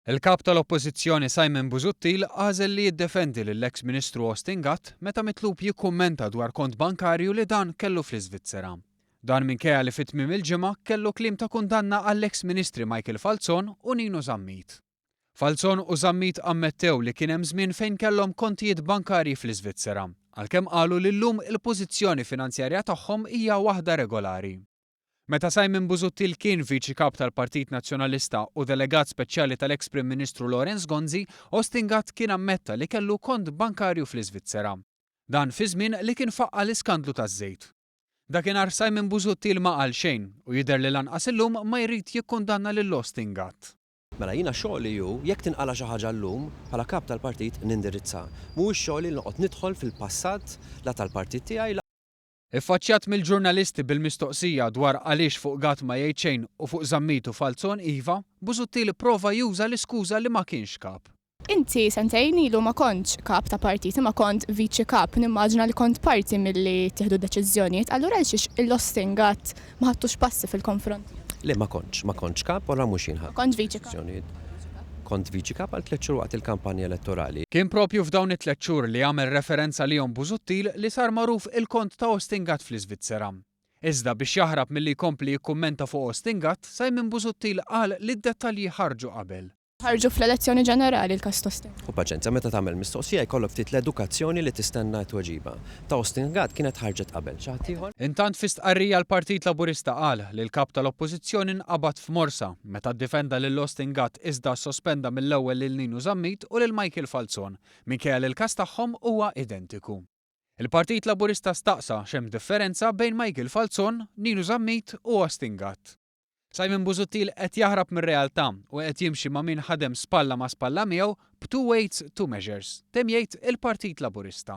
Il-kap tal-Oppożizzjoni Simon Busuttil għażel li jiddefendi lill-eks Ministru Austin Gatt meta mitlub jikkummenta dwar kont bankarju li dan kellu fl-Iżvizzera. Dan minkejja li fit-tmiem il-ġimgħa kellu kliem ta' kundanna għall-eks Ministri Michael Falzon u Ninu Zammit. Falzon u Zammit ammettew li kien hemm żmien fejn kellhom kontijiet bankarji fl-Iżvizzera, għalkemm qalu li llum il-pożizzjoni finanzjarja tagħhom hija waħda regolari. Meta Simon Busuttil kien viċi kap tal-Partit Nazzjonalista u delegat speċjali tal-eks Prim Ministru Lawrence Gonzi, Austin Gatt kien ammetta li kellu kont bankarju fl-Iżvizzera. Dan fi żmien li kien faqqa l-iskandlu taż-żejt. Dakinhar Simon Busuttil ma qal xejn u jidher li lanqas illum ma jrid jikkundanna lil Austin Gatt. Mela jiena xogħli hu jekk tinqala xi ħaġa llum bħala kap tal-partit nindirizza. Mhuwiex xogħli li noqgħod nidħol fil-passat la tal-partit tiegħi. Iffaċċjat mill-ġurnalisti bil-mistoqsija dwar għaliex fuq Gatt ma jgħid xejn u fuq Zammit u Falzon iva, Busuttil prova juża l-iskuża li ma kienx kap. Inti sentejn ilu ma kontx kap ta' partit, ma kont viċi kap, nimmaġna li kont parti milli tieħdu deċiżjonijiet, allura xiex il-Austin Gatt ma ħadtux passi fil-konfront? Le ma kontx kap wara mhux jinħab. Kont viċi kap. Kont viċi kap għal 3 xhur waqt il-kampanja elettorali. Kien propju f'dawn it-3 xhur li għamel referenza lihom Busuttil li sar magħruf il-kont ta' Austin Gatt fl-Iżvizzera. Iżda biex jaħrab milli jkompli jikkummenta fuq Austin Gatt, Simon Busuttil qal li d-dettalji ħarġu qabel. Ħarġu fl-elezzjoni ġenerali l-każ ta' Austin. U paċenzja meta tagħmel mistoqsija jkollok ftit l-edukazzjoni li tistenna tweġiba. Ta' Austin Gatt kienet ħarġet qabel xi ħadd ieħor. Intant fi stqarrija l-Partit Laburista qal li l-kap tal-Oppożizzjoni nqabad f'morsa meta ddifenda lil Austin Gatt iżda sospenda mill-ewwel lil Ninu Zammit u lil Michael Falzon minkejja li l-każ tagħhom huwa identiku. Il-Partit Laburista staqsa x'hemm differenza bejn Michael Falzon, Ninu Zammit u Austin Gatt. Simon Busuttil qed jaħrab mir-realtà u qed jimxi ma' min ħadem spalla ma' spalla miegħu b'2 weights, 2 measures, temm jgħid il-Partit Laburista.